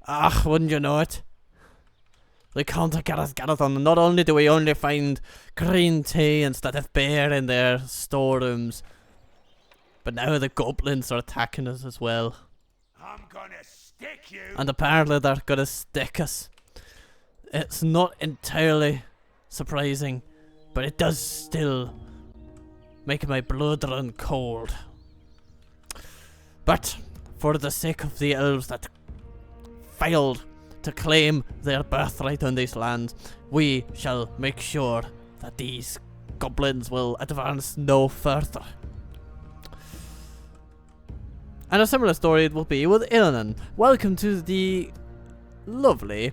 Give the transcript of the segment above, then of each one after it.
Ah, wouldn't you know it? We can't get us on. Not only do we only find green tea instead of beer in their storerooms, but now the goblins are attacking us as well. I'm gonna stick you. And apparently they're gonna stick us. It's not entirely surprising, but it does still make my blood run cold. But for the sake of the elves that failed to claim their birthright on this land, we shall make sure that these goblins will advance no further. And a similar story it will be with Illinan. Welcome to the lovely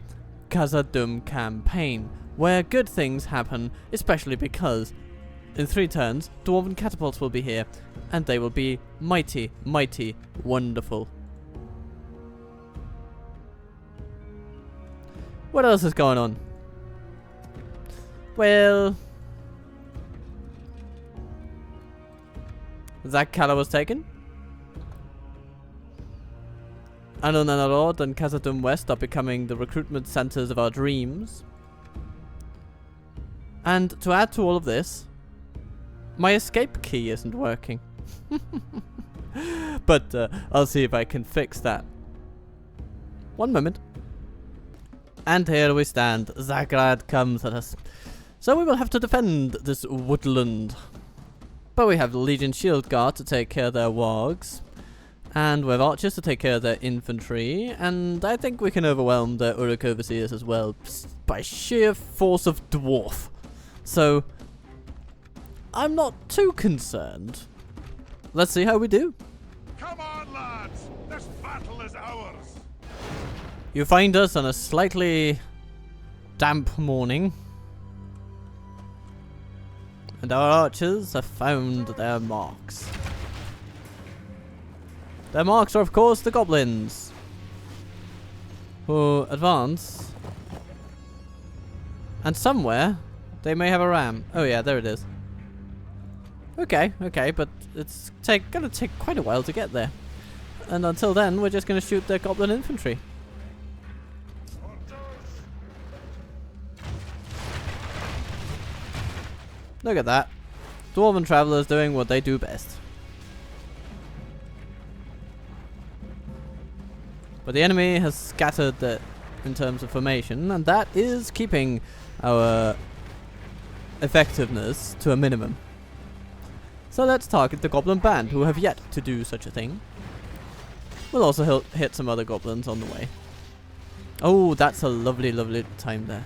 Kazad-Dûm campaign, where good things happen, especially because in 3 turns, dwarven catapults will be here, and they will be mighty, mighty wonderful. What else is going on? Well, Ziegler was taken. Anonanarod and Kazad-Dûm West are becoming the recruitment centers of our dreams. And to add to all of this, my escape key isn't working. But I'll see if I can fix that. One moment. And here we stand. Zagrad comes at us. So we will have to defend this woodland. But we have the Legion Shield Guard to take care of their wargs. And we have archers to take care of their infantry. And I think we can overwhelm their Uruk overseers as well, by sheer force of dwarf. So I'm not too concerned. Let's see how we do. Come on, lads. This battle is ours. You find us on a slightly damp morning. And our archers have found their marks. Their marks are, of course, the goblins, who advance. And somewhere, they may have a ram. Oh yeah, there it is. Okay, but it's gonna take quite a while to get there. And until then, we're just gonna shoot their goblin infantry. Look at that. Dwarven travelers doing what they do best. But the enemy has scattered in terms of formation, and that is keeping our effectiveness to a minimum. So let's target the goblin band, who have yet to do such a thing. We'll also hit some other goblins on the way. Oh, that's a lovely, lovely time there.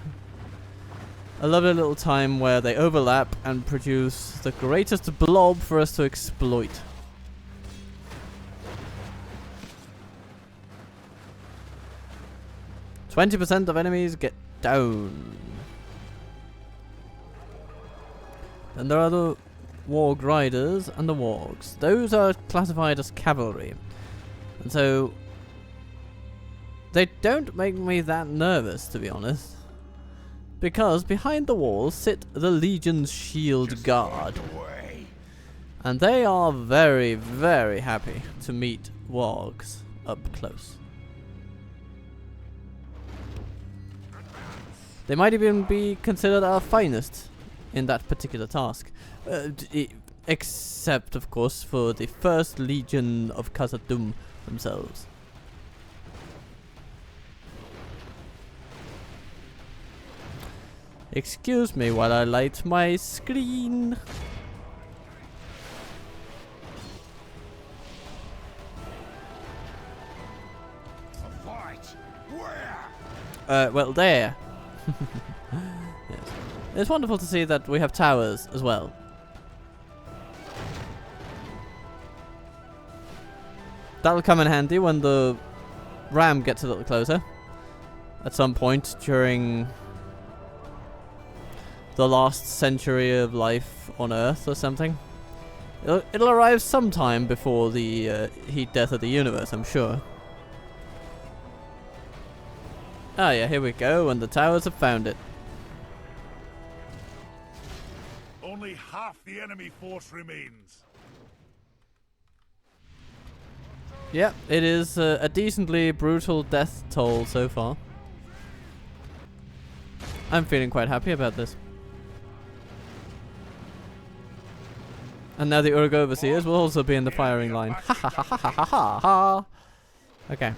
A lovely little time where they overlap and produce the greatest blob for us to exploit. "20% of enemies get down." Then there are the warg riders and the wargs. Those are classified as cavalry. And so they don't make me that nervous, to be honest. Because behind the walls sit the Legion's Shield Guard. And they are very, very happy to meet wargs up close. They might even be considered our finest in that particular task. Except, of course, for the first Legion of Kazad-Dûm themselves. Excuse me while I light my screen. A fight? Where? Well, there. Yes. It's wonderful to see that we have towers as well. That'll come in handy when the ram gets a little closer. At some point during the last century of life on Earth or something. It'll arrive sometime before the heat death of the universe, I'm sure. Ah yeah, here we go, and the towers have found it. Only half the enemy force remains. Yep, it is a decently brutal death toll so far. I'm feeling quite happy about this. And now the Uruk Overseers will also be in the firing line. Ha ha ha ha ha ha ha ha. Okay.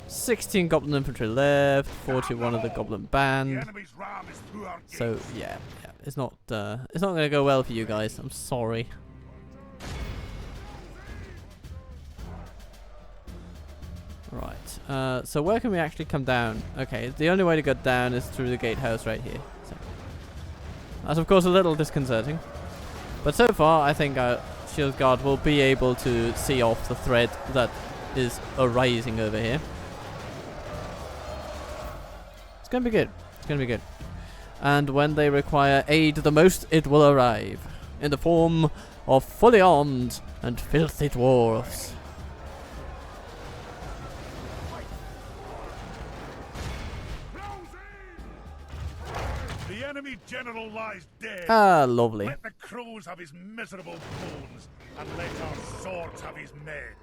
16 Goblin Infantry left, 41 of the Goblin Band. So yeah, it's not gonna go well for you guys. I'm sorry. Right. So where can we actually come down? Okay, the only way to get down is through the gatehouse right here. So that's of course a little disconcerting, but so far I think our Shield Guard will be able to see off the threat that is arising over here. It's gonna be good. It's gonna be good. And when they require aid the most, it will arrive in the form of fully armed and filthy dwarves. The enemy general lies dead. Ah, lovely. Let the crows have his miserable bones, and let our swords have his men.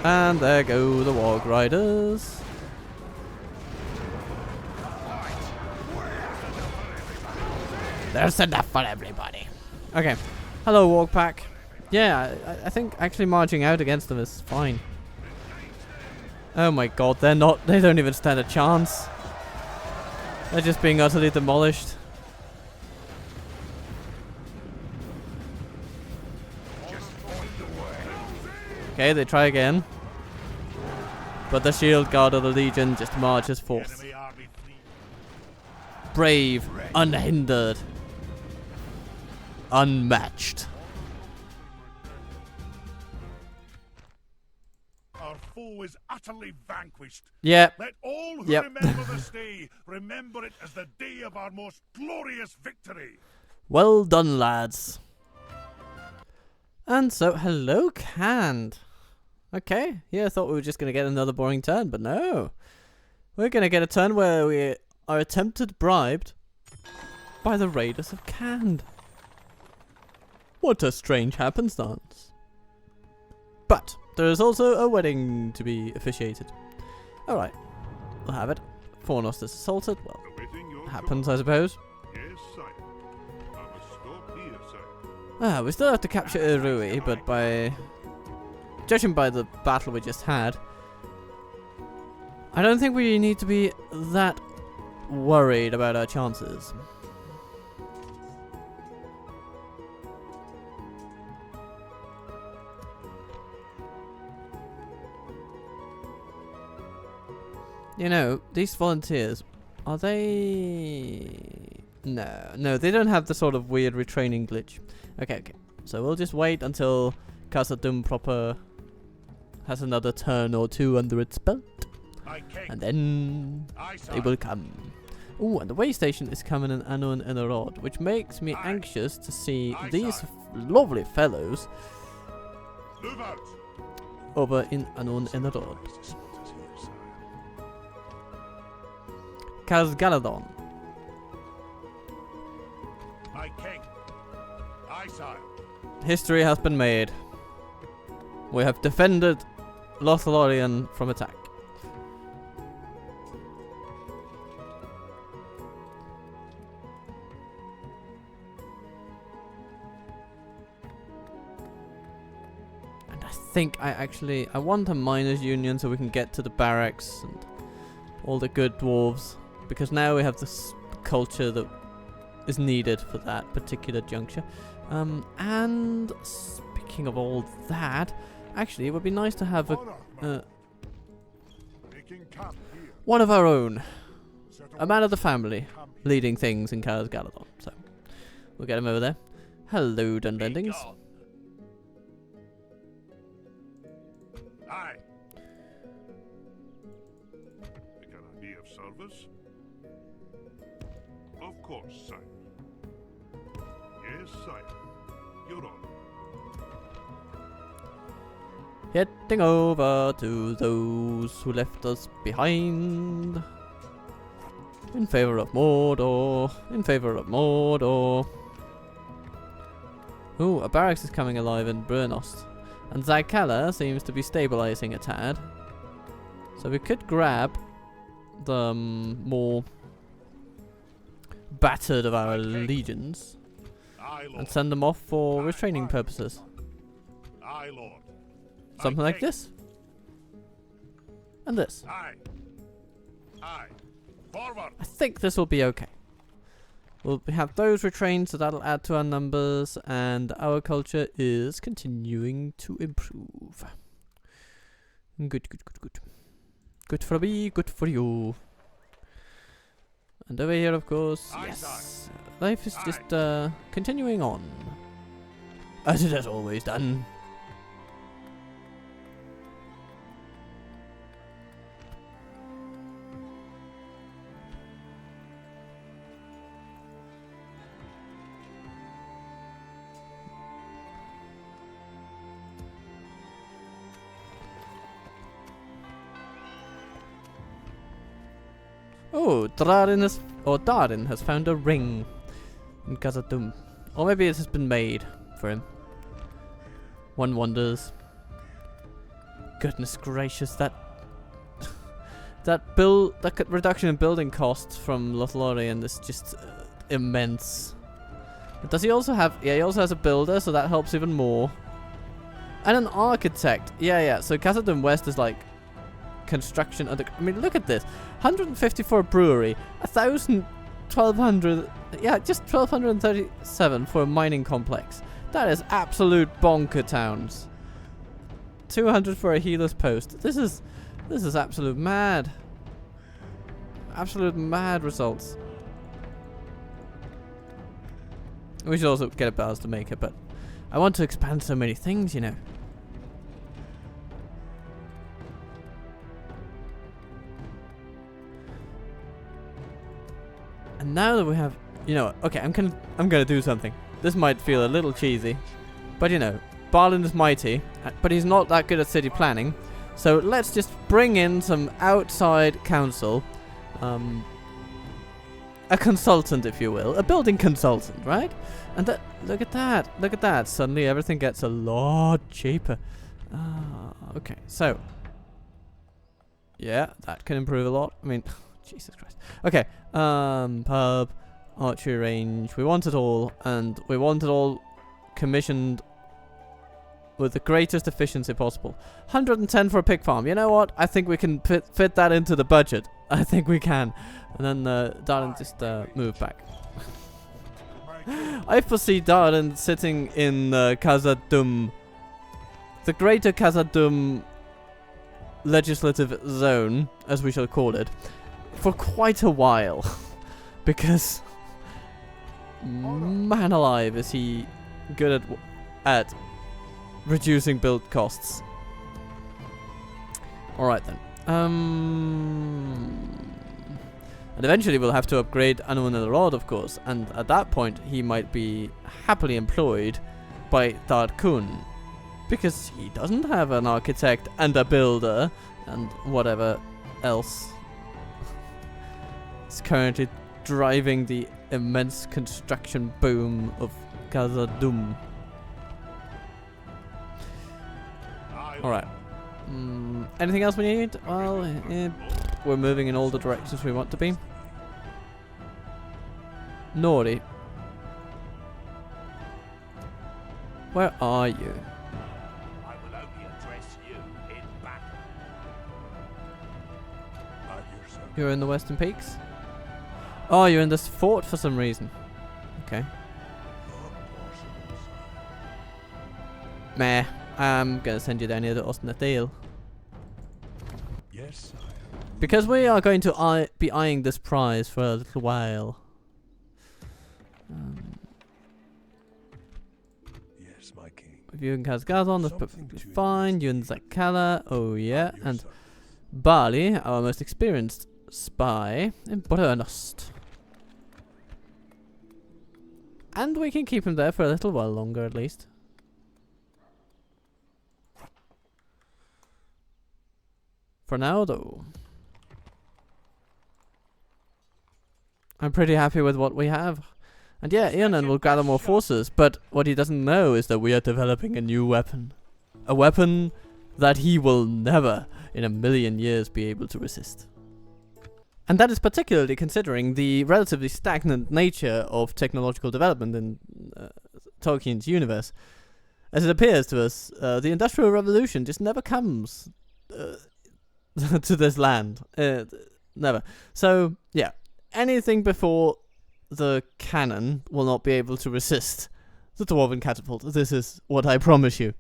And there go the Warg Riders. There's enough for everybody. Okay. Hello, Warg Pack. Yeah, I think actually marching out against them is fine. Oh my god, they don't even stand a chance. They're just being utterly demolished. Okay, they try again. But the Shield Guard of the Legion just marches forth. Brave, unhindered, unmatched. Our foe is utterly vanquished. Yep. Let all who remember this day remember it as the day of our most glorious victory. Well done, lads. And so, hello, Canned. Okay, yeah, I thought we were just going to get another boring turn, but no. We're going to get a turn where we are attempted bribed by the Raiders of Canned. What a strange happenstance. But there is also a wedding to be officiated. Alright, we'll have it. Fornost is assaulted. Well, happens, I suppose. Yes, sire. I must stop here, sire. Ah, we still have to capture Irui, but judging by the battle we just had, I don't think we need to be that worried about our chances. You know, these volunteers, are they... No, they don't have the sort of weird retraining glitch. Okay, so we'll just wait until Kazad-Dûm proper has another turn or two under its belt. And then they will come. Oh, and the way station is coming in Anun and Arod, which makes me anxious to see these lovely fellows over in Anun and Arod. Kazad-Dûm. History has been made. We have defended Lothlorien from attack. And I think I want a miners' union so we can get to the barracks and all the good dwarves, because now we have this culture that is needed for that particular juncture. And speaking of all that, actually it would be nice to have one of our own, a man of the family, leading things in Kazad-Dûm. So we'll get him over there. Hello, Dunlendings. Aye. Can I be of service? Of course, sire. Yes, sire. You're on. Heading over to those who left us behind. In favor of Mordor. In favor of Mordor. Ooh, a barracks is coming alive in Brunost. And Ziegler seems to be stabilizing a tad. So we could grab the more battered of our legions and send them off for retraining purposes. Aye, Lord. Something like this. And this. Aye. Aye. Forward. I think this will be okay. We'll have those retrained, so that'll add to our numbers, and our culture is continuing to improve. Good, good, good, good. Good for me, good for you. And over here, of course, Aye, yes. Life is just continuing on. As it has always done. Oh, Darin has found a ring in Kazad-Dûm. Or maybe it has been made for him. One wonders. Goodness gracious, that reduction in building costs from Lothlorien is just immense. But does he also have? Yeah, he also has a builder, so that helps even more. And an architect. Yeah. So Kazad-Dûm West is like construction. I mean, look at this. 150 for a brewery. 1,000, 1,200. Yeah, just 1,237 for a mining complex. That is absolute bonker towns. 200 for a healer's post. This is absolute mad. Absolute mad results. We should also get a balance to make it, but I want to expand so many things, you know. And now that we have, you know, okay, I'm gonna do something. This might feel a little cheesy, but you know, Balin is mighty, but he's not that good at city planning. So let's just bring in some outside counsel, a consultant, if you will, a building consultant, right? And look at that. Suddenly everything gets a lot cheaper. Okay, so yeah, that can improve a lot. I mean, Jesus Christ. Okay, pub, archery range. We want it all, and we want it all commissioned with the greatest efficiency possible. 110 for a pig farm. You know what? I think we can fit that into the budget. I think we can. And then Darren just move back. I foresee Darren sitting in Kazad-Dûm, the greater Kazad-Dûm legislative zone, as we shall call it, for quite a while. Because, man alive, is he good at reducing build costs. Alright then. And eventually we'll have to upgrade Anun and Rod, of course, and at that point he might be happily employed by Kun, because he doesn't have an architect and a builder and whatever else is currently driving the immense construction boom of Kazad-Dûm. Alright. Anything else we need? Well, we're moving in all the directions we want to be. Nori. Where are you? I will only address you in battle. You're in the Western Peaks? Oh, you're in this fort for some reason. Okay. Meh. I'm gonna send you down here to Ostnadale. Yes, because we are going to be eyeing this prize for a little while. Yes, my king. With you and Kazgazon, that's perfectly fine. You and Zakala, oh yeah. And Bali, our most experienced spy in Brunost. And we can keep him there for a little while longer at least. For now, though, I'm pretty happy with what we have. And yeah, Ian will gather more forces, but what he doesn't know is that we are developing a new weapon. A weapon that he will never in a million years be able to resist. And that is particularly considering the relatively stagnant nature of technological development in Tolkien's universe. As it appears to us, the Industrial Revolution just never comes to this land. Never. So, yeah, anything before the cannon will not be able to resist the Dwarven catapult. This is what I promise you.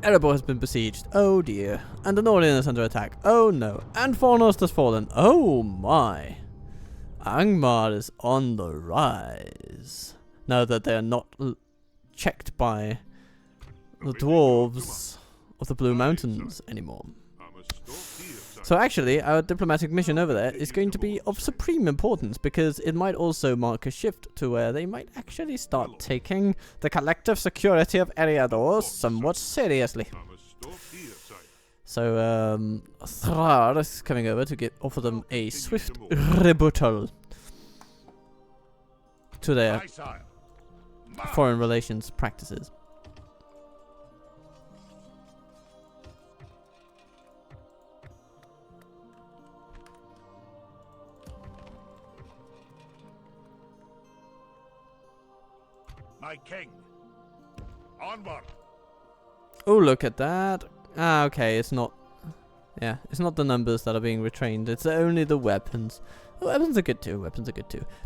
Erebor has been besieged. Oh dear. And the Nordian is under attack. Oh no. And Fornost has fallen. Oh my. Angmar is on the rise. Now that they are not checked by the dwarves of the Blue Mountains anymore. So actually, our diplomatic mission over there is going to be of supreme importance, because it might also mark a shift to where they might actually start taking the collective security of Eriador somewhat seriously. So, Thrar is coming over to offer them a swift rebuttal to their foreign relations practices. My king. Onward. Oh, look at that. Ah, okay, it's not... Yeah, it's not the numbers that are being retrained, it's only the weapons. The weapons are good too,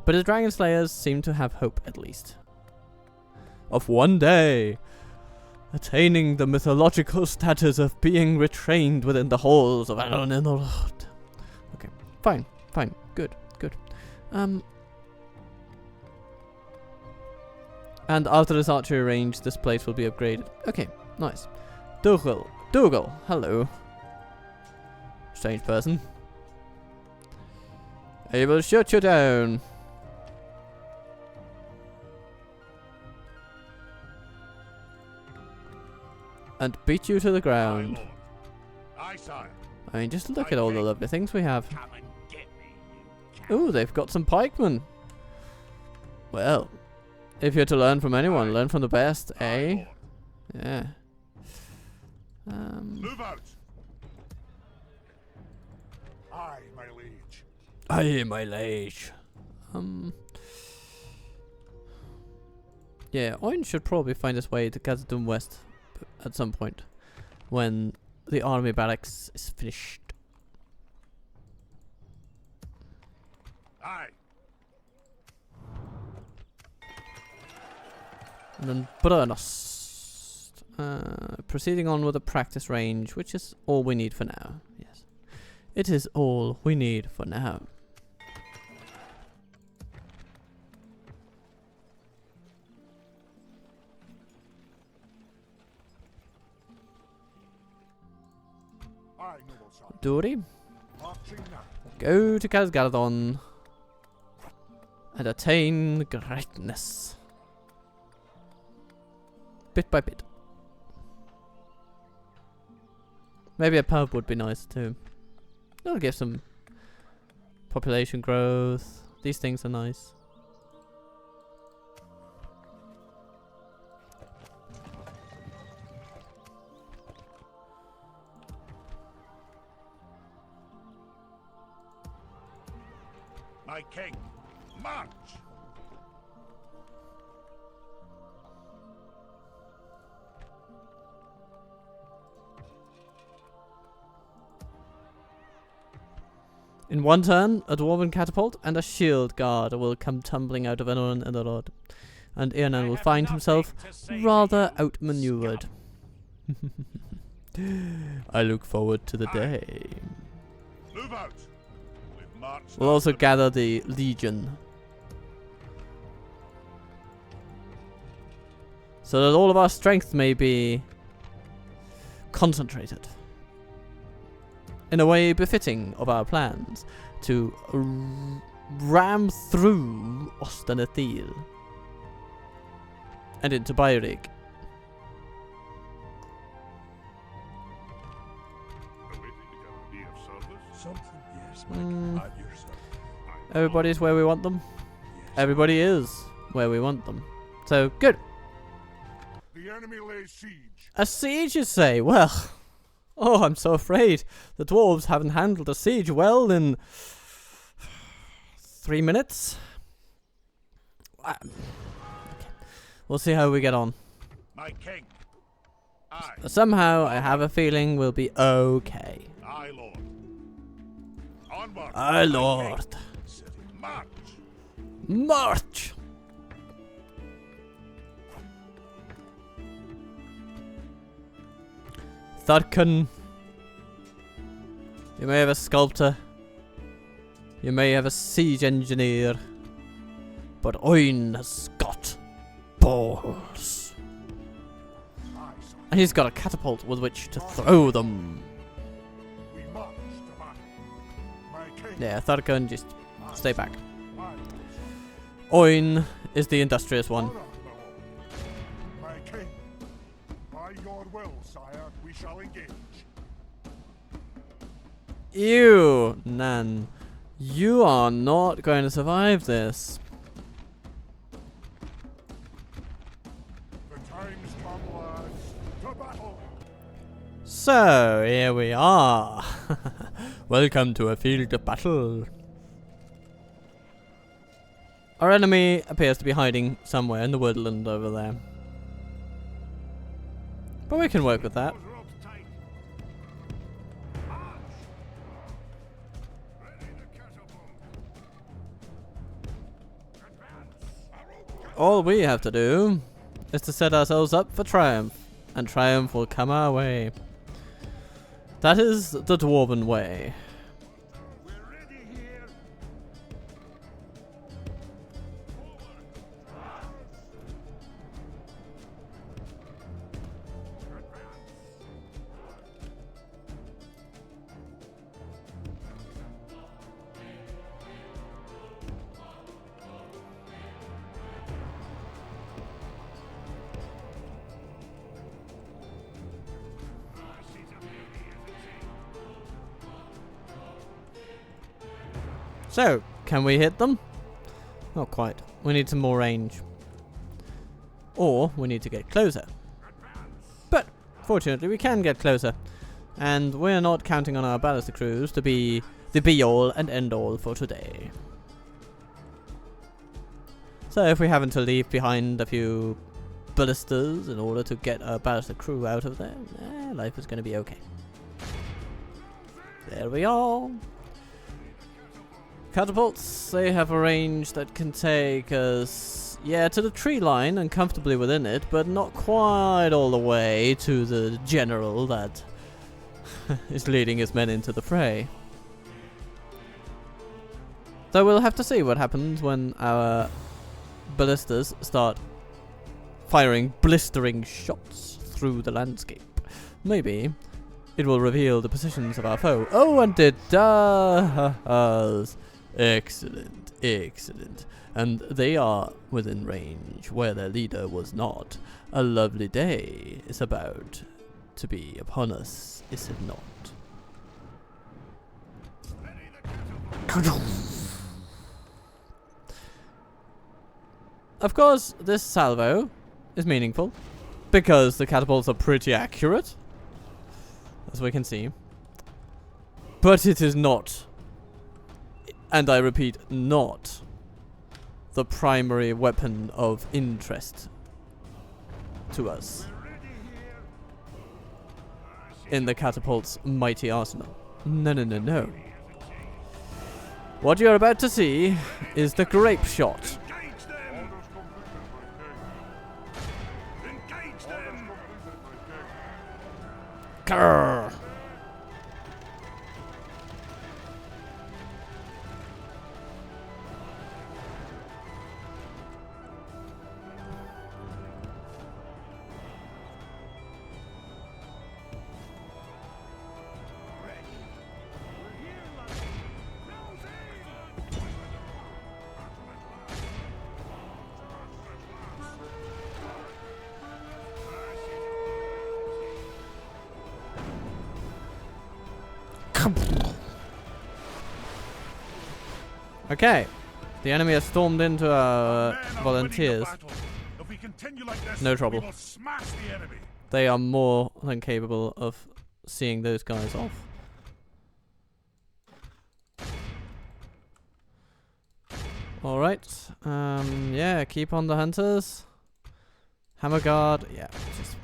But the Dragon Slayers seem to have hope, at least. Of one day, attaining the mythological status of being retrained within the halls of Adon-in-the-Road. Okay, fine, good. And after this archery range, this place will be upgraded. Okay, nice. Dougal, hello. Strange person. I will shoot you down. And beat you to the ground. Aye, sire. I mean, just look at all the lovely things we have. Ooh, they've got some pikemen. Well, if you're to learn from anyone, learn from the best, eh? Yeah. Move out. Aye, my liege. Aye, my liege. Yeah, Oin should probably find his way to Kazad-Dûm West at some point when the army barracks is finished. Aye. And then Brønost. Proceeding on with the practice range, which is all we need for now. Yes. It is all we need for now. Aye, noble sire. Dory, Marching now. go to Khazad-dûm and attain greatness. Bit by bit. Maybe a pub would be nice too. That'll give some population growth. These things are nice. My king. March. In one turn, a dwarven catapult and a shield guard will come tumbling out of Adon-in-the-Road, and Ian will find himself rather outmaneuvered. I look forward to the day. Move out. We've marched. We'll also gather the Legion, so that all of our strength may be concentrated in a way befitting of our plans to ram through Ostanethil and into Bairik. Something, yes, my king. At your service. Everybody's where we want them. Yes. everybody is where we want them. So, good. The enemy lays siege. A siege, you say? Well, oh, I'm so afraid. The dwarves haven't handled a siege well in 3 minutes. Okay. We'll see how we get on. My king. I. Somehow, I have a feeling we'll be okay. Aye, lord. Onward. Aye, lord. March. March! Thurkan. You may have a sculptor. You may have a siege engineer. But Oin has got balls. And he's got a catapult with which to throw them. We march to battle. My king. Yeah, Thurkan, just stay back. Oin is the industrious one. My king. By your will, sire, we shall engage. You, Nan. You are not going to survive this. The time's come, lads. To battle. So, here we are. Welcome to a field of battle. Our enemy appears to be hiding somewhere in the woodland over there. But we can work with that. Those ropes tight. March. Ready the catapult. Advance. All we have to do is to set ourselves up for triumph. And triumph will come our way. That is the dwarven way. We're ready here. So, can we hit them? Not quite. We need some more range. Or, we need to get closer. But, fortunately, we can get closer. And we're not counting on our ballista crews to be the be-all and end-all for today. So, if we happen to leave behind a few ballistas in order to get our ballista crew out of there, life is going to be okay. There we are. Catapults, they have a range that can take us, yeah, to the tree line and comfortably within it, but not quite all the way to the general that is leading his men into the fray. So we'll have to see what happens when our ballistas start firing blistering shots through the landscape. Maybe it will reveal the positions of our foe. Oh, and it does! Excellent, excellent. And they are within range, where their leader was not. A lovely day is about to be upon us, is it not? Of course, this salvo is meaningful, because the catapults are pretty accurate, as we can see. But it is not, and I repeat, not the primary weapon of interest to us in the catapult's mighty arsenal. No, no, no, no. What you're about to see is the grape shot. Engage them. Engage them. Grrr. Okay. The enemy has stormed into our Men are winning the volunteers. battle. If we continue like this, No trouble. we will smash the enemy. They are more than capable of seeing those guys off. Alright. Yeah, keep on the hunters. Hammer guard. Yeah, just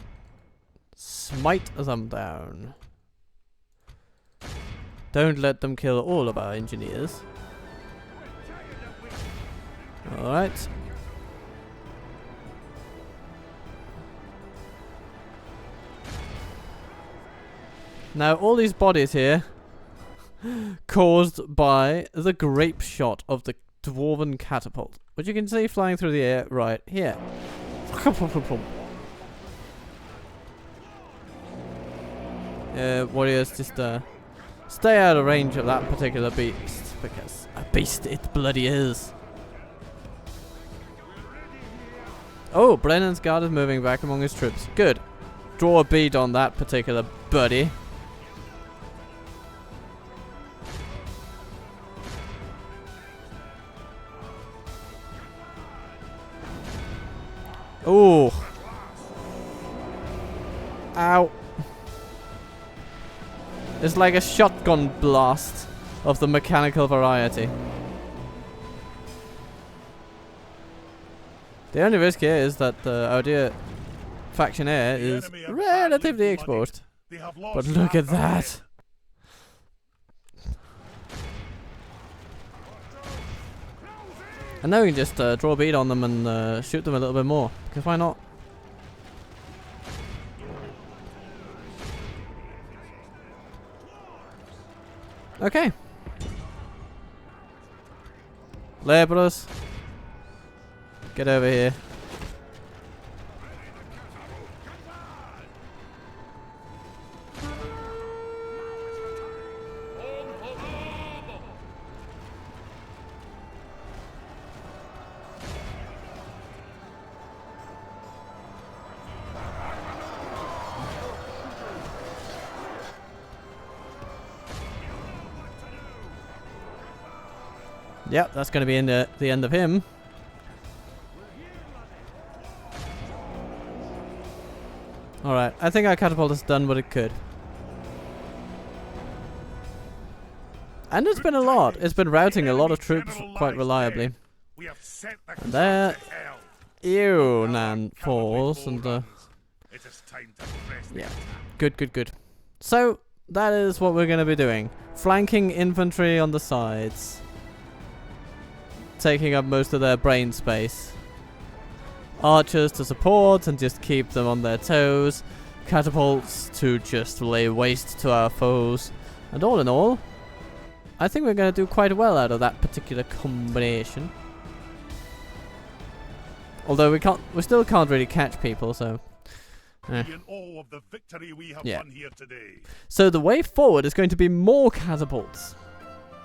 smite them down. Don't let them kill all of our engineers. Alright. Now, all these bodies here caused by the grape shot of the dwarven catapult, which you can see flying through the air right here. Warriors, just stay out of range of that particular beast, because a beast it bloody is. Oh, Brennan's guard is moving back among his troops. Good. Draw a bead on that particular buddy. Oh. Ow. It's like a shotgun blast of the mechanical variety. The only risk here is that our dear faction heir is relatively exposed. But look at that! And now we can just draw a bead on them and shoot them a little bit more. Because why not? Okay. Labourers. Get over here. Yep, that's going to be the end of him. Alright, I think our catapult has done what it could. And it's been a lot. It's been routing a lot of troops quite reliably. And there, Nan falls, and yeah, good. So, that is what we're going to be doing. Flanking infantry on the sides. Taking up most of their brain space. Archers to support and just keep them on their toes. Catapults to just lay waste to our foes. And all in all, I think we're going to do quite well out of that particular combination. Although we still can't really catch people, so. Yeah. So the way forward is going to be more catapults.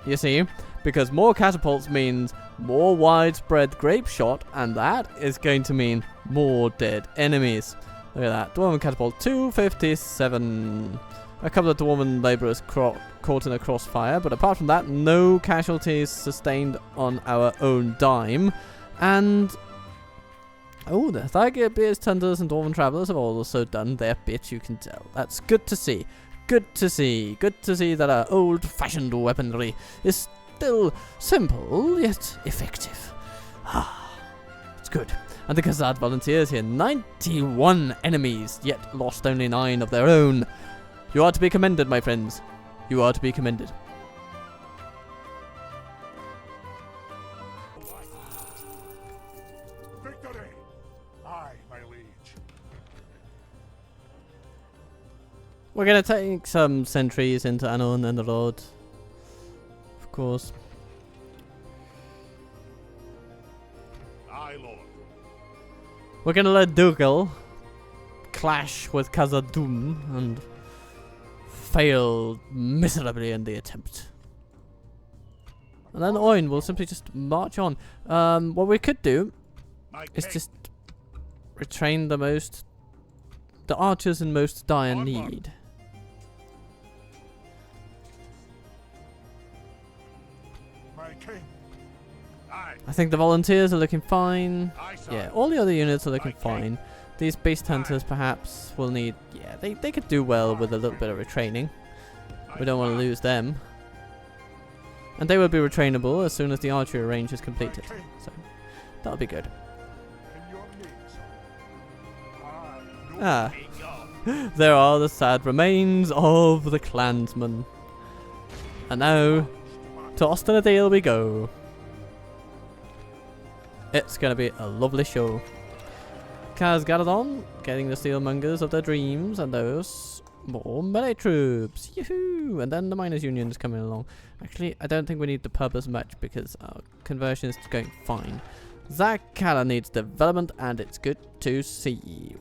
You see, because more catapults means more widespread grape shot, and that is going to mean more dead enemies. Look at that. Dwarven catapult 257. A couple of dwarven labourers caught in a crossfire, but apart from that, no casualties sustained on our own dime. And oh, the Thiger-Beers, Hunters, and Dwarven Travellers have also done their bit, you can tell. That's good to see. Good to see that our old-fashioned weaponry is still simple, yet effective. Ah, it's good. And the Kazad volunteers here, 91 enemies, yet lost only 9 of their own. You are to be commended, my friends. You are to be commended. Victory! Aye, my liege. We're gonna take some sentries into Anon and the road. Of course. Aye, Lord. We're gonna let Dougal clash with Kazad-Dûm and fail miserably in the attempt. And then Oin will simply just march on. What we could do is just retrain the archers in most dire need. My king. Aye. I think the volunteers are looking fine. Aye, sir. Yeah, all the other units are looking Okay. fine. These beast hunters perhaps will need... Yeah, they could do well with a little bit of retraining. We don't want to lose them. And they will be retrainable as soon as the archery range is completed. So, that'll be good. Ah, there are the sad remains of the clansmen. And now, to Austin we go. It's gonna be a lovely show. Kazad-Dûm getting the steelmongers of their dreams and those more melee troops. Yoo-hoo! And then the miners' unions coming along. Actually, I don't think we need the pub as much because our conversion is going fine. Ziegler needs development and it's good to see.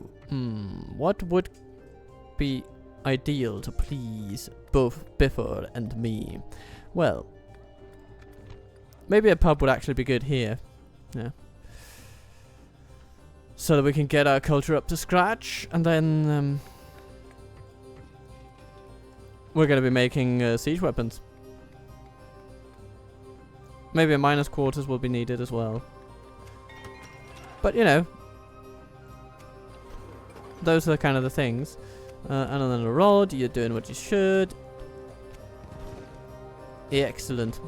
What would be ideal to please both Biffer and me? Well, maybe a pub would actually be good here. Yeah. So that we can get our culture up to scratch, and then we're going to be making siege weapons. Maybe a miner's quarters will be needed as well. But you know, those are the kind of the things. And then a rod, you're doing what you should. Excellent.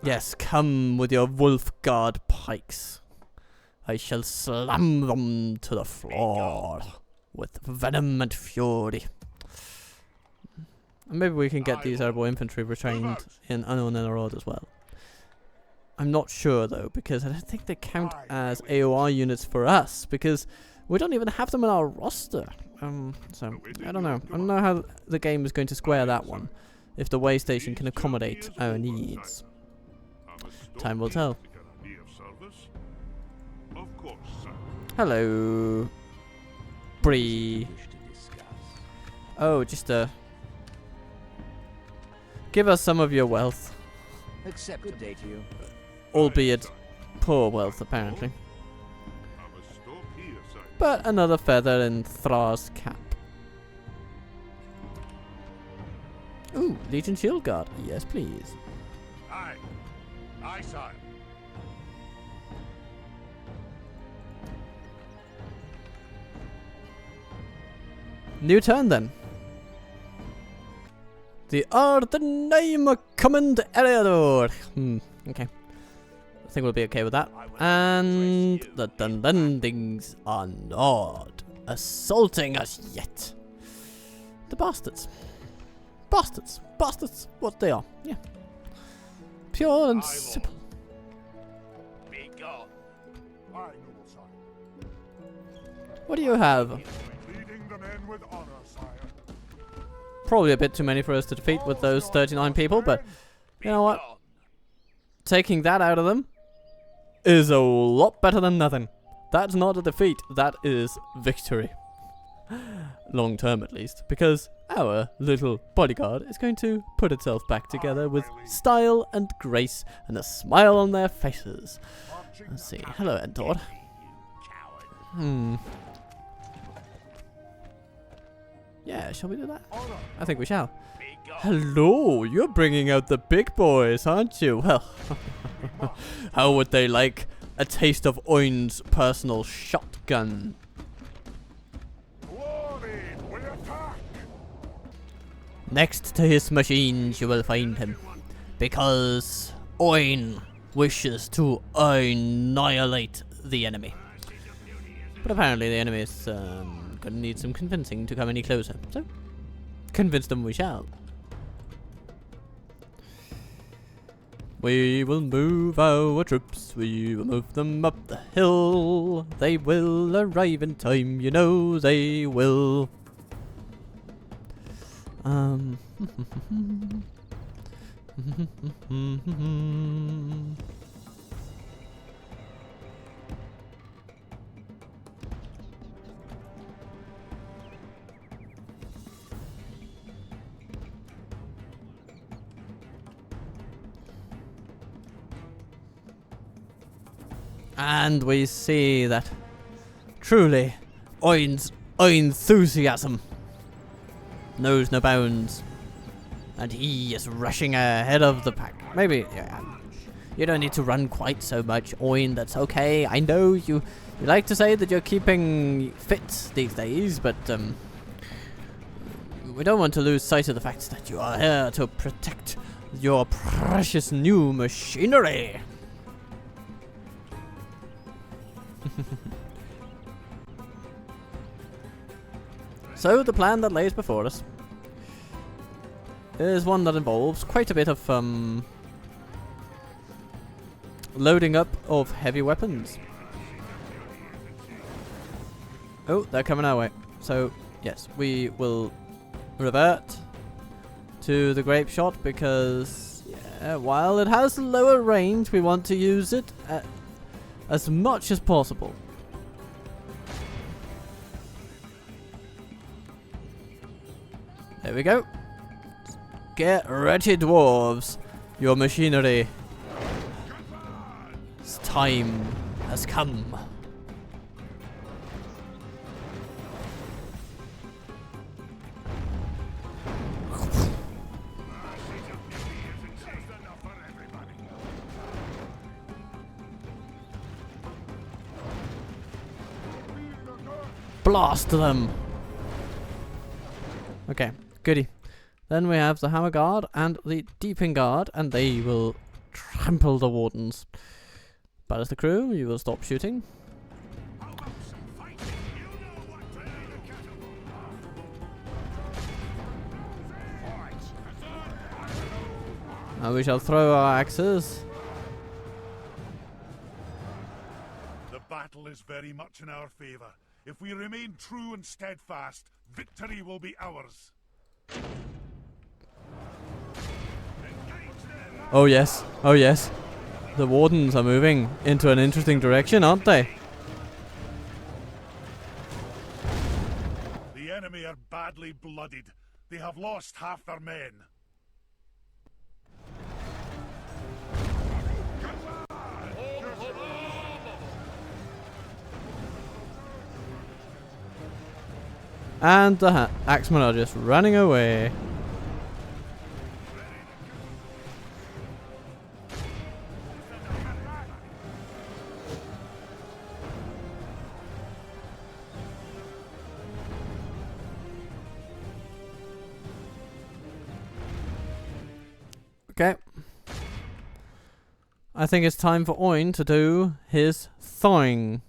Yes, come with your wolf guard pikes. I shall slam them to the floor with venom and fury. And maybe we can get these airborne infantry retrained in Unknown and Road as well. I'm not sure though, because I don't think they count as AOR units for us, because we don't even have them in our roster. So I don't know. I don't know how the game is going to square that one, if the way station can accommodate our needs. Time will tell. Hello, Bree. Oh, just give us some of your wealth. Accept good day to you. Albeit poor wealth, apparently. But another feather in Thrar's cap. Ooh, Legion Shield Guard. Yes, please. Aye. Aye, sire. New turn then. The Ardenheim Command Eriador. Okay. I think we'll be okay with that. And the Dunlendings are not assaulting us yet. The bastards. Bastards. Bastards. What they are. Yeah. Pure and simple. What do you have? Probably a bit too many for us to defeat with those 39 people, but you know what? Taking that out of them is a lot better than nothing. That's not a defeat, that is victory. Long term at least, because our little bodyguard is going to put itself back together with style and grace and a smile on their faces. Let's see. Hello, Entor. Yeah, shall we do that? I think we shall. Hello, you're bringing out the big boys, aren't you? Well, how would they like a taste of Oin's personal shotgun? Next to his machines you will find him, because Oin wishes to annihilate the enemy. But apparently the enemy is gonna need some convincing to come any closer, so convince them we shall. We will move our troops, we will move them up the hill. They will arrive in time, you know they will. And we see that truly Oin's enthusiasm. knows no bounds. And he is rushing ahead of the pack. Maybe, yeah. You don't need to run quite so much, Oin, that's okay. I know you like to say that you're keeping fit these days, but we don't want to lose sight of the fact that you are here to protect your precious new machinery. So the plan that lays before us is one that involves quite a bit of loading up of heavy weapons. Oh, they're coming our way. So, yes, we will revert to the grape shot because, yeah, while it has lower range, we want to use it as much as possible. There we go. Get ready, dwarves. Your machinery. Time has come. Blast them. Okay, goody. Then we have the hammer guard and the deeping guard, and they will trample the wardens. But as the crew, you will stop shooting. And we shall throw our axes. The battle is very much in our favor. If we remain true and steadfast, victory will be ours. Oh yes, oh yes. The wardens are moving into an interesting direction, aren't they? The enemy are badly blooded. They have lost half their men. And the axemen are just running away. Okay. I think it's time for Oin to do his thawing.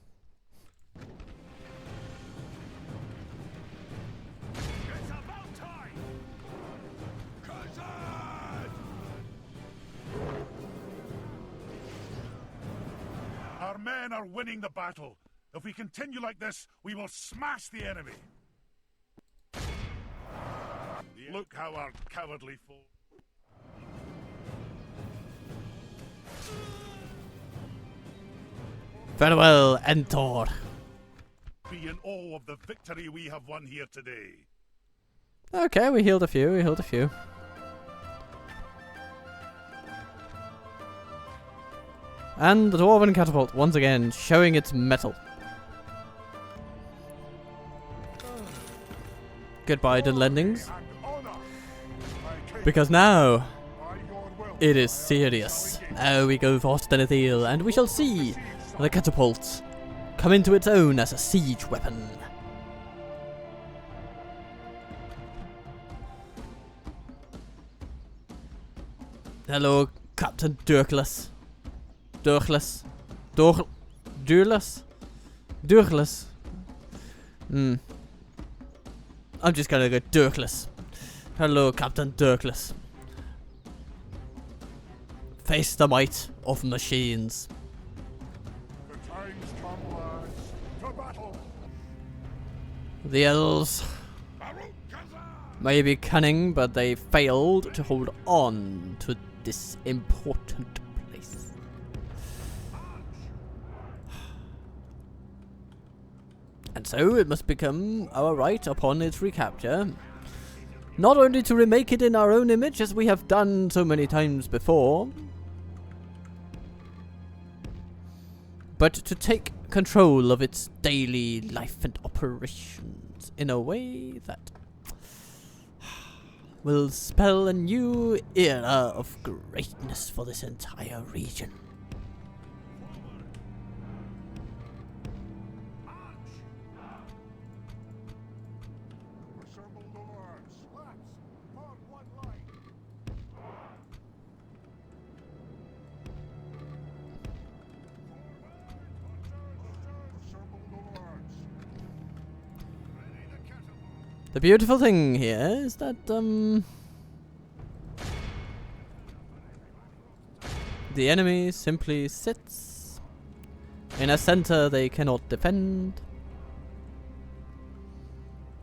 It's about time. Kazad! Our men are winning the battle. If we continue like this, we will smash the enemy. Look how our cowardly foe. Farewell, Entor. Be in awe of the victory we have won here today. Okay, we healed a few, And the Dwarven catapult, once again, showing its mettle. Goodbye, Dunlendings. Because now, it is serious. Now we go for Stenithil, and we shall see the catapult come into its own as a siege weapon. Hello, Captain Durkless. Durkless. Durkless. I'm just gonna go Durkless. Hello, Captain Durkless. Face the might of machines. The time's come, lads. To battle. The elves may be cunning, but they failed to hold on to this important place. And so it must become our right upon its recapture, not only to remake it in our own image as we have done so many times before, but to take control of its daily life and operations in a way that will spell a new era of greatness for this entire region. Assemble the lads. Form one line. Assemble the lads. Ready the catapult. The beautiful thing here is that, the enemy simply sits in a center they cannot defend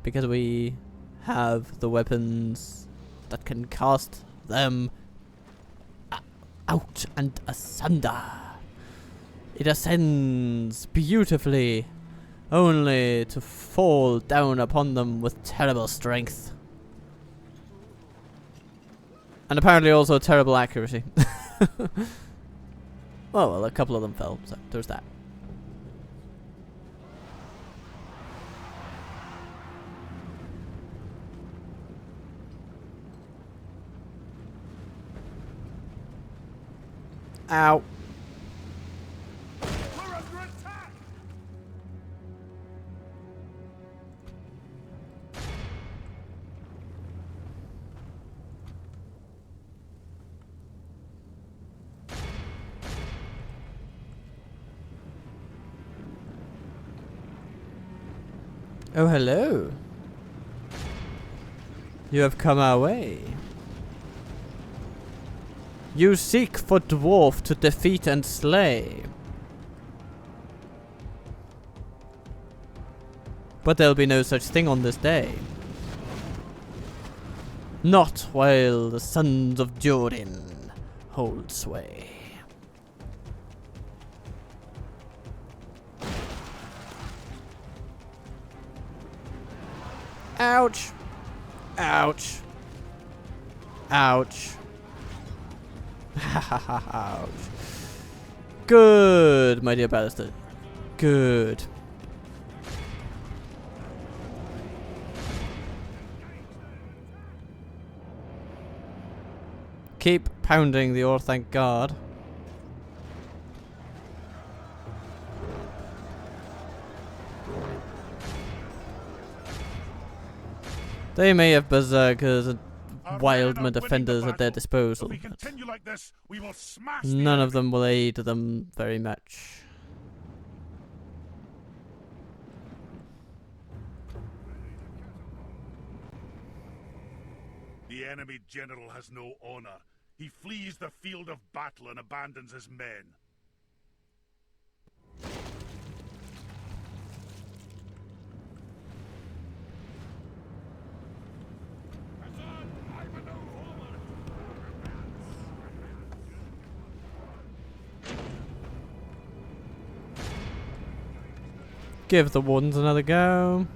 because we have the weapons that can cast them out and asunder. It ascends beautifully, only to fall down upon them with terrible strength. And apparently also terrible accuracy. Oh well, a couple of them fell, so there's that. Ow. We're under attack. Oh, hello. You have come our way. You seek for dwarf to defeat and slay. But there'll be no such thing on this day. Not while the sons of Jordan hold sway. Ouch. Ouch. Ouch. Ouch. Good, my dear bastard. Good. Keep pounding the ore, thank God. They may have berserkers and wildman defenders at their disposal, If we continue like this, we will smash none of them will aid them very much. The enemy general has no honor. He flees the field of battle and abandons his men. Give the wardens another go.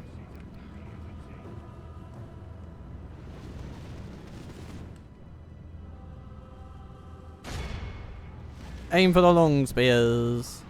Aim for the long spears.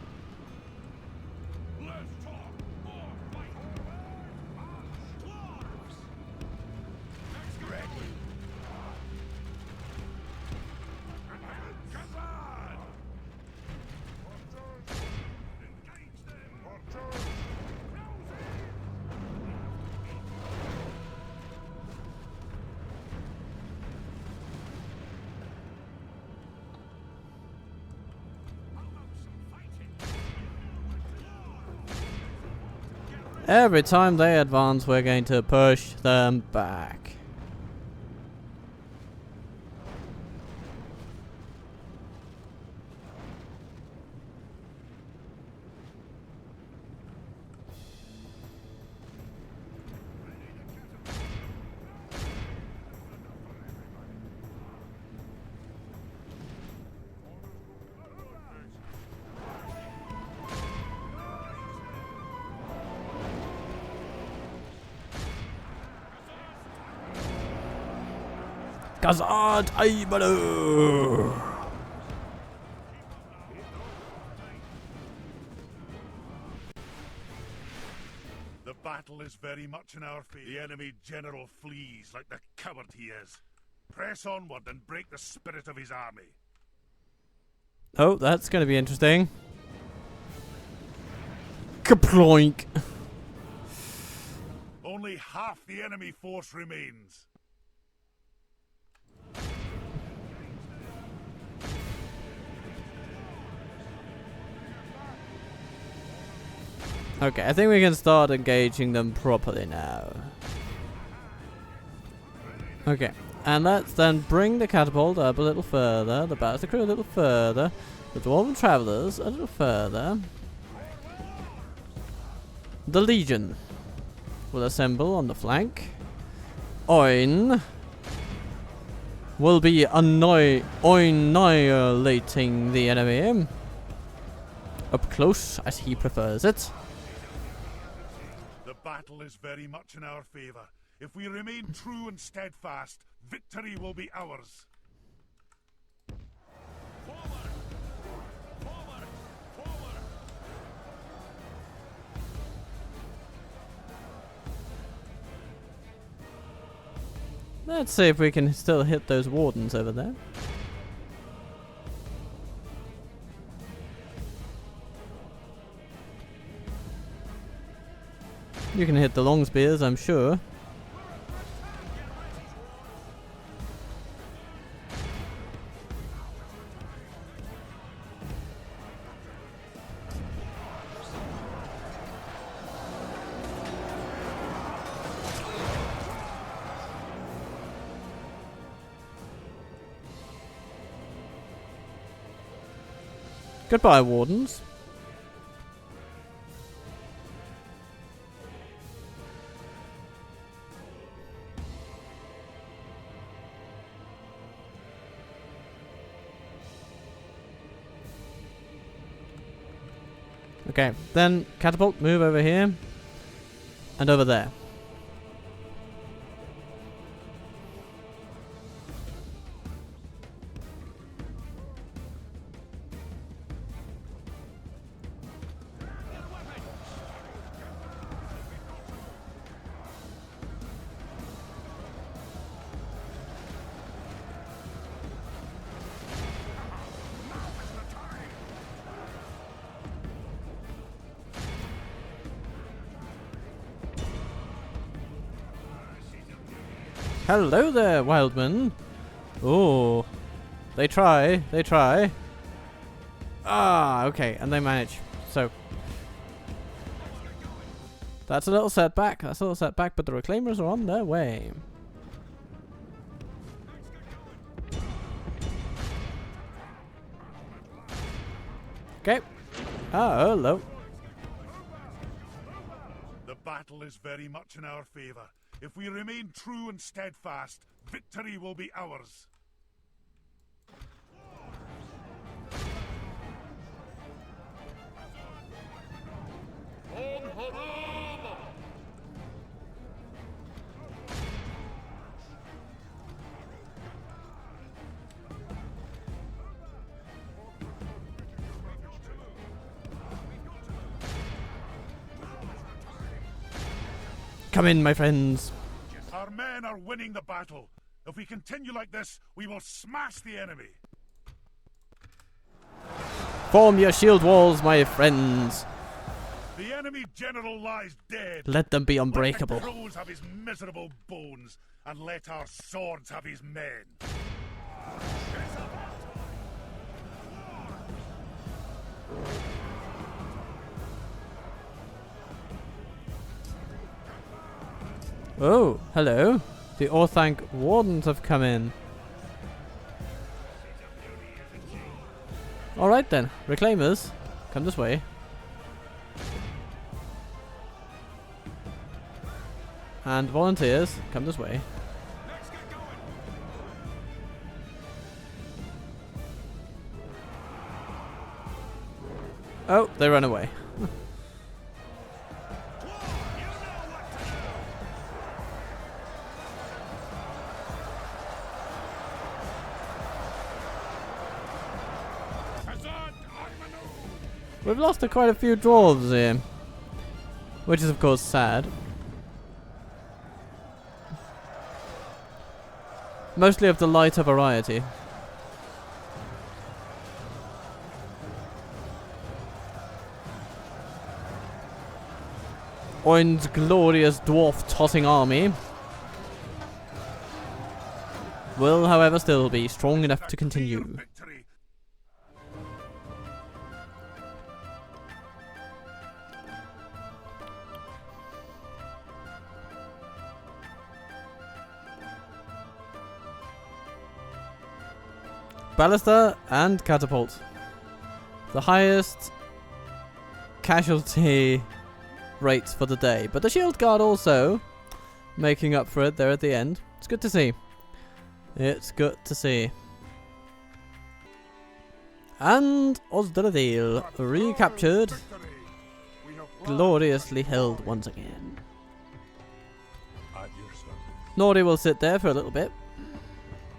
Every time they advance, we're going to push them back. Kazad-Dûm. The battle is very much in our favor. The enemy general flees like the coward he is. Press onward and break the spirit of his army. Oh, that's going to be interesting. Kaploink. Only half the enemy force remains. Okay, I think we can start engaging them properly now. Okay, and let's then bring the catapult up a little further, the battle crew a little further, the dwarven travelers a little further. The legion will assemble on the flank. Oin will be annihilating the enemy up close as he prefers it. The battle is very much in our favor. If we remain true and steadfast, victory will be ours. Forward! Forward! Forward! Let's see if we can still hit those wardens over there. You can hit the long spears, I'm sure. Goodbye, wardens. Okay, then catapult, move over here and over there. Hello there, wildman. Oh, they try, they try. Ah, okay, and they manage. So that's a little setback. That's a little setback, but the reclaimers are on their way. Okay. Ah, hello. The battle is very much in our favor. If we remain true and steadfast, victory will be ours. Come in, my friends. Our men are winning the battle. If we continue like this, we will smash the enemy. Form your shield walls, my friends. The enemy general lies dead. Let them be unbreakable. Let the crows have his miserable bones, and let our swords have his men. Oh, hello. The Orthanc Wardens have come in. Alright then, Reclaimers, come this way. And Volunteers, come this way. Oh, they run away. We've lost quite a few dwarves here, which is of course sad. Mostly of the lighter variety. Oin's glorious dwarf-tossing army will, however, still be strong enough to continue. Victory. Ballista and catapult. The highest casualty rates for the day. But the shield guard also making up for it there at the end. It's good to see. It's good to see. And Osdeladil recaptured. Gloriously held once again. Nordy will sit there for a little bit.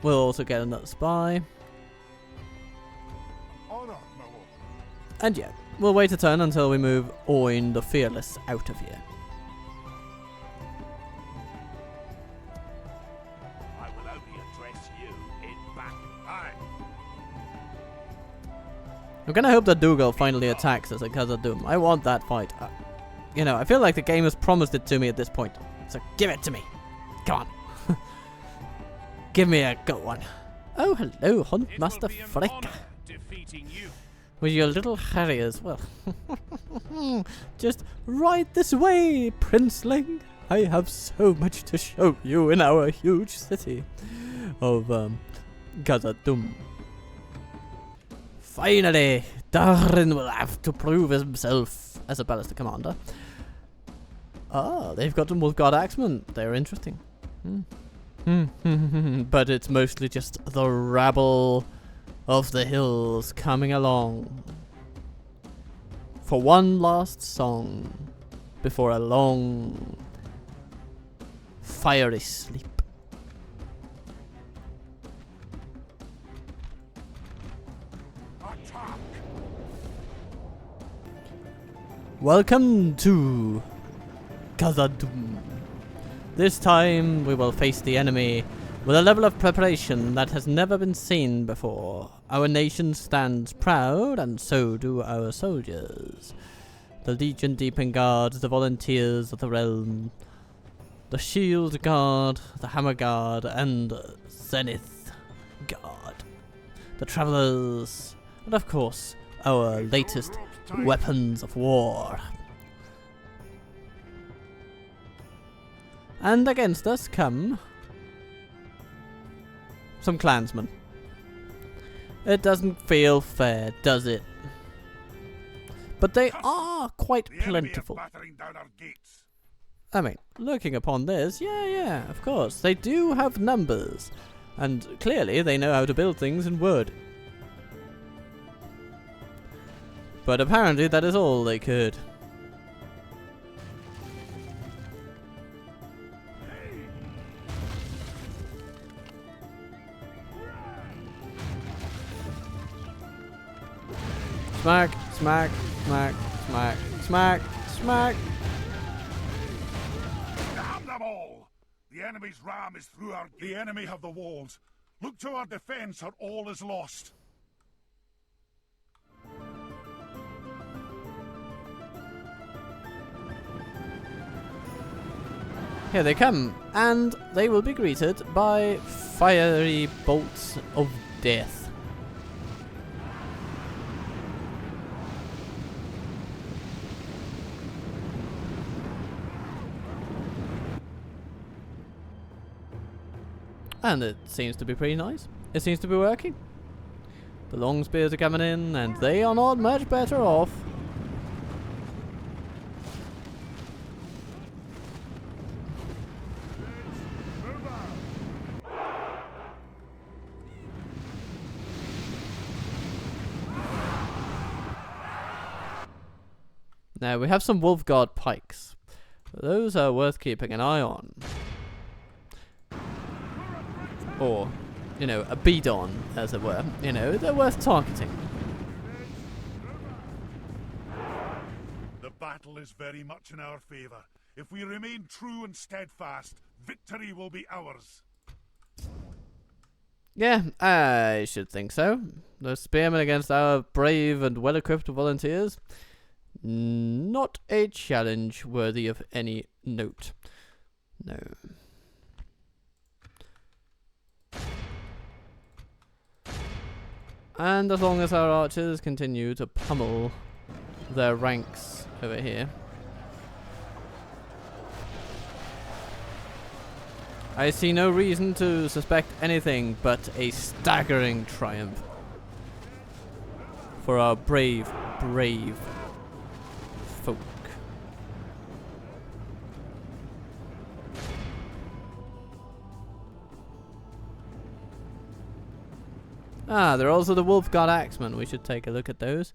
We'll also get another spy. And yeah, we'll wait a turn until we move Oin the Fearless out of here. I will only address you in battle. Aye. I'm gonna hope that Dougal finally attacks us at Kazad-Dûm. I want that fight. You know, I feel like the game has promised it to me at this point. So give it to me. Come on. Give me a good one. Oh, hello, Huntmaster Fricka. Defeating you. With your little harriers. Well, just right this way, Princeling. I have so much to show you in our huge city of Kazad-Dûm. Finally, Darren will have to prove himself as a ballista commander. Ah, they've got some Wolfguard Axemen. They're interesting. But it's mostly just the rabble of the hills coming along for one last song before a long, fiery sleep. Welcome to Kazad-Dûm. This time we will face the enemy with a level of preparation that has never been seen before. Our nation stands proud, and so do our soldiers. The Legion Deeping Guards, the Volunteers of the Realm, the Shield Guard, the Hammer Guard, and Zenith Guard. The Travelers, and of course, our latest weapons of war. And against us come some clansmen. It doesn't feel fair, does it? But they are quite plentiful. I mean, looking upon this, yeah, of course. They do have numbers. And clearly they know how to build things in wood. But apparently that is all they could. Smack, smack, smack, smack, smack, smack. Damn them all! The enemy's ram is through our... The enemy have the walls. Look to our defence or all is lost. Here they come, and they will be greeted by fiery bolts of death. And it seems to be pretty nice. It seems to be working. The long spears are coming in, and they are not much better off. Now, we have some Wolfguard pikes. Those are worth keeping an eye on. Or, you know, a bead on, as it were. You know, they're worth targeting. The battle is very much in our favour. If we remain true and steadfast, victory will be ours. Yeah, I should think so. The spearmen against our brave and well-equipped volunteers. Not a challenge worthy of any note. No. And as long as our archers continue to pummel their ranks over here, I see no reason to suspect anything but a staggering triumph for our brave, brave folk. Ah, there are also the Wolf Guard Axemen. We should take a look at those.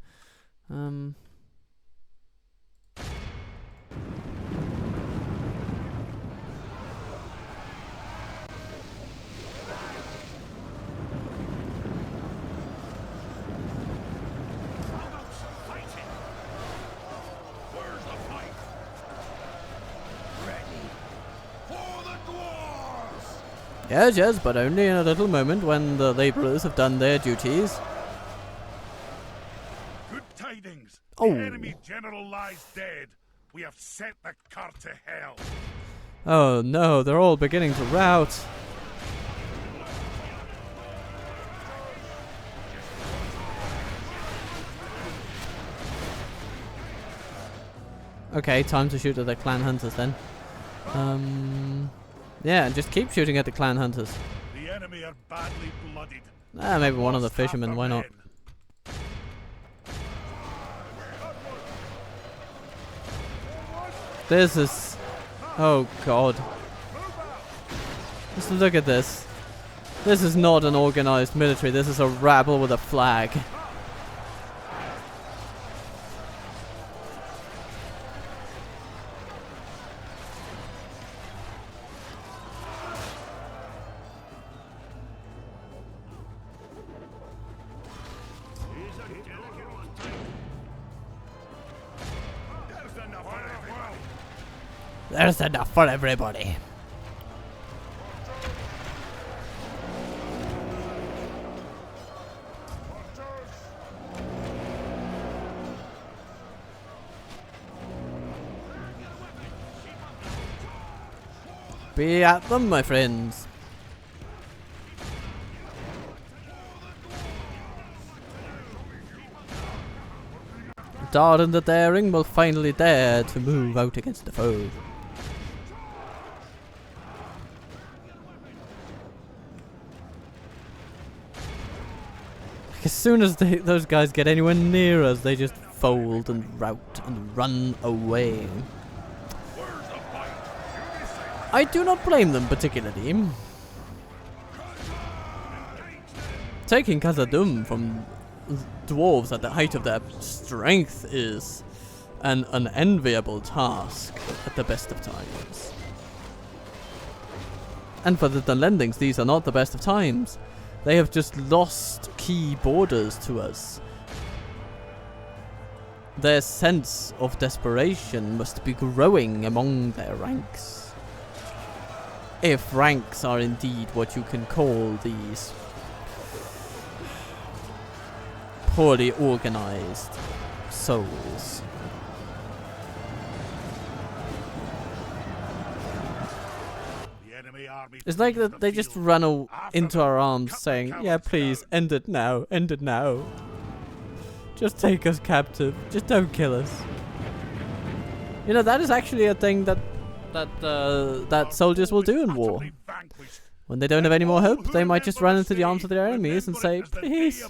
Yes, yes, but only in a little moment when the labourers have done their duties. Good tidings. Oh. The enemy general lies dead. We have set the cur to hell. Oh no, they're all beginning to rout. Okay, time to shoot at the clan hunters then. Yeah, just keep shooting at the clan hunters. The enemy are badly blooded. Maybe one of the fishermen, why not? This is... Oh god. Just look at this. This is not an organized military, this is a rabble with a flag. There's enough for everybody. Be at them, my friends. Dard and the Daring will finally dare to move out against the foe. As soon as those guys get anywhere near us, they just fold and rout and run away. I do not blame them particularly. Taking Kazad-Dûm from dwarves at the height of their strength is an unenviable task at the best of times. And for the Dunlendings, these are not the best of times. They have just lost key borders to us. Their sense of desperation must be growing among their ranks. If ranks are indeed what you can call these poorly organized souls. It's like that they just run into our arms saying, yeah, please, end it now, end it now. Just take us captive, just don't kill us. You know, that is actually a thing that soldiers will do in war. When they don't have any more hope, they might just run into the arms of their enemies and say, please,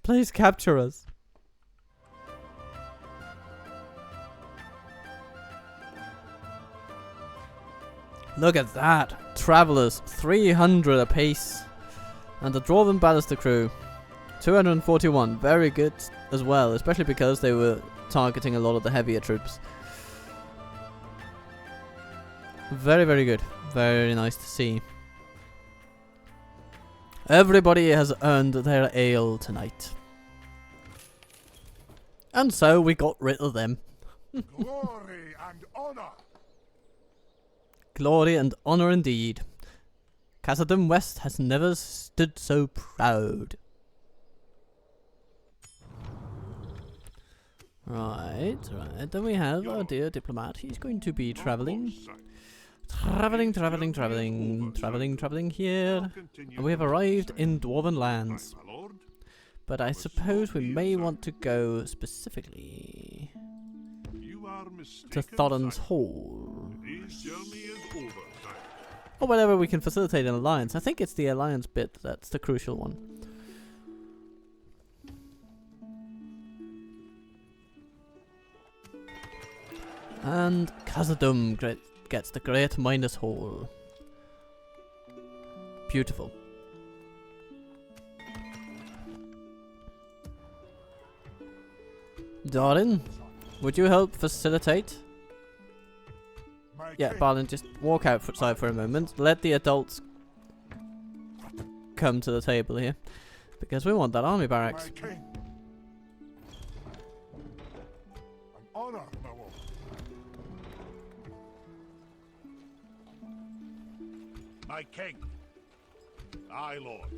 please capture us. Look at that! Travelers, 300 apiece. And the Dwarven Ballister crew, 241. Very good as well, especially because they were targeting a lot of the heavier troops. Very, very good. Very nice to see. Everybody has earned their ale tonight. And so we got rid of them. Glory and honor. Glory and honor indeed. Kazad-Dûm West has never stood so proud. Right. Then we have our dear diplomat. He's going to be traveling here. And we have arrived in Dwarven lands. But I suppose we may want to go specifically to Thorin's Hall. Or whenever we can facilitate an alliance. I think it's the alliance bit that's the crucial one. And Kazad-Dûm gets the Great Minus Hall. Beautiful. Darlin, would you help facilitate? Yeah, Balin, just walk outside for a moment. Let the adults come to the table here. Because we want that army barracks. My king. Aye, lord.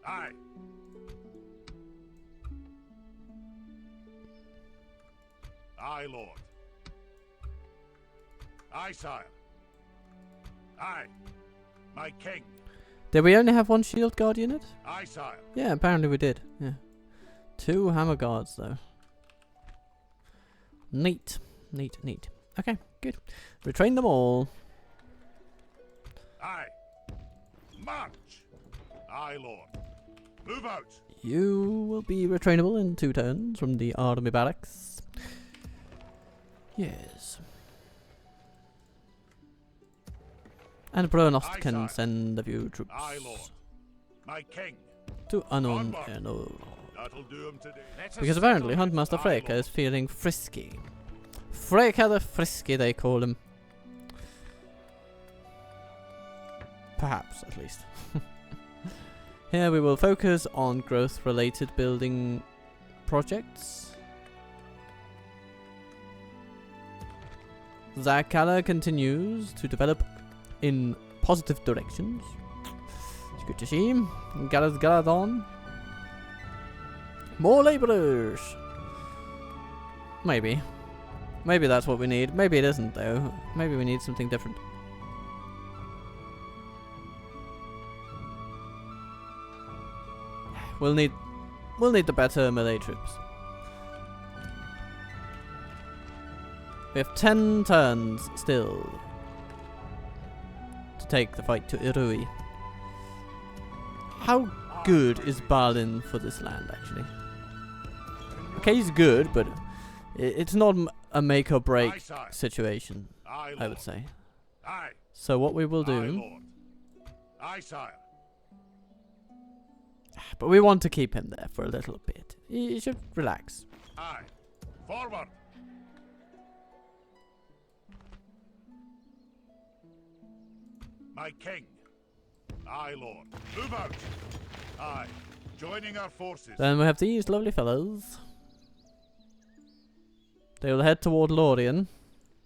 Aye. Aye, lord. Aye, sire. Aye. My king. Did we only have one shield guard unit? Aye, sire. Yeah, apparently we did. Yeah. 2 hammer guards though. Neat. Neat. Okay, good. Retrain them all. Aye. March. Aye, lord. Move out. You will be retrainable in 2 turns from the army barracks. Yes. And Brunost can send a few troops. Aye, lord. My king. To Unknown Eno. That'll do him today. Because apparently Huntmaster Freka is feeling frisky. Freka the Frisky, they call him. Perhaps, at least. Here we will focus on growth-related building projects. Zakala continues to develop in positive directions. It's good to see him. Galadon. More laborers! Maybe. Maybe that's what we need. Maybe it isn't though. Maybe we need something different. We'll need the better melee troops. We have 10 turns still to take the fight to Irui. How good is Balin for this land, actually? Okay, he's good, but it's not a make or break situation, I would say. So what we will do... Aye, sire. But we want to keep him there for a little bit. He should relax. Aye. Forward. My king. Aye, lord. Move out. Aye. Joining our forces. Then we have these lovely fellows. They will head toward Lorien.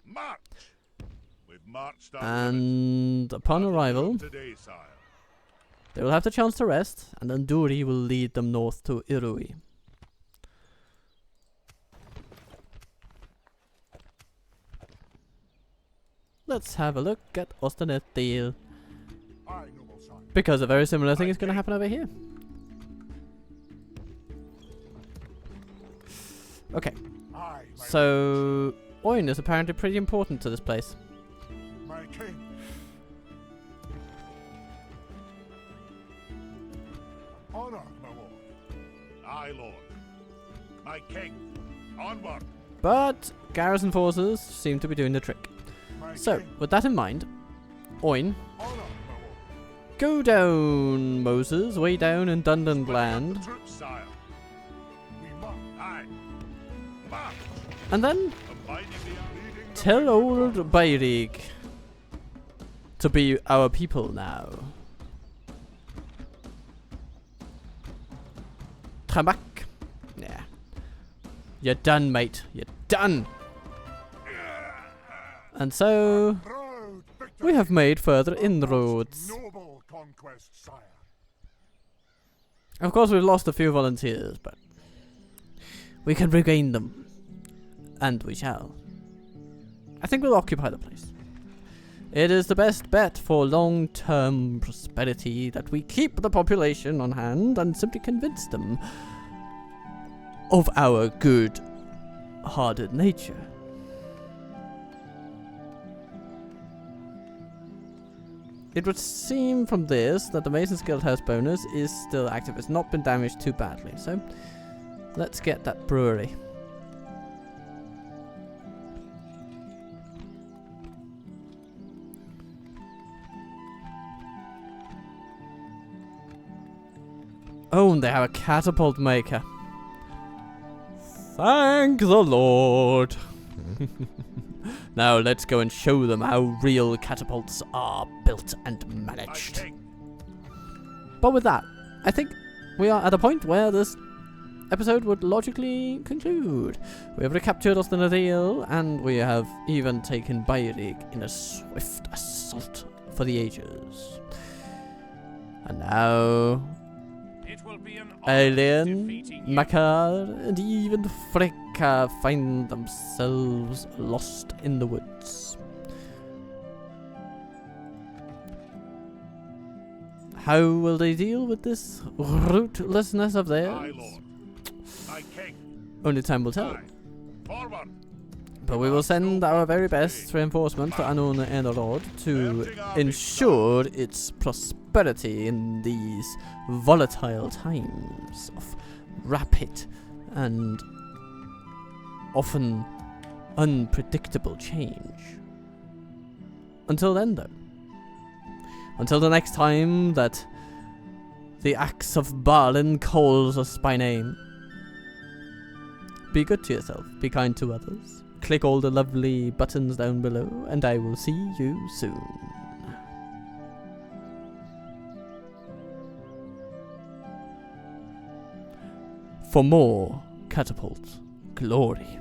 March. We've marched our and upon arrival, today, sire. they will have the chance to rest, and then Duri will lead them north to Irui. Let's have a look at Ostanetil. Because a very similar thing is going to happen over here. Okay. So, Oin is apparently pretty important to this place. My king. Honor, my lord. Aye, lord. My king. Onward. But garrison forces seem to be doing the trick. So, with that in mind, Oin, go down, Moses, way down in Dunlending land. And then tell old Bairig to be our people now. Come back. Yeah. You're done, mate. You're done. And so Proud victory. we have made further inroads. Noble conquest, sire. Of course, we've lost a few volunteers, but we can regain them. And we shall. I think we'll occupy the place. It is the best bet for long-term prosperity that we keep the population on hand and simply convince them of our good-hearted nature. It would seem from this that the Mason's Guild House bonus is still active. It's not been damaged too badly, so let's get that brewery. Oh, and they have a catapult maker. Thank the Lord. Now let's go and show them how real catapults are built and managed. But with that, I think we are at a point where this episode would logically conclude. We have recaptured Ostenadale, and we have even taken Bayrig in a swift assault for the ages. And now Adrian, Makar, and even Freka find themselves lost in the woods. How will they deal with this rootlessness of theirs? My lord, my king, Only time will tell. aye. Forward. But we will send our very best reinforcement for Anon and Rod to ensure its prosperity in these volatile times of rapid and often unpredictable change. Until then, though. Until the next time that the axe of Balin calls us by name. Be good to yourself, be kind to others. Click all the lovely buttons down below, and I will see you soon. For more catapult glory.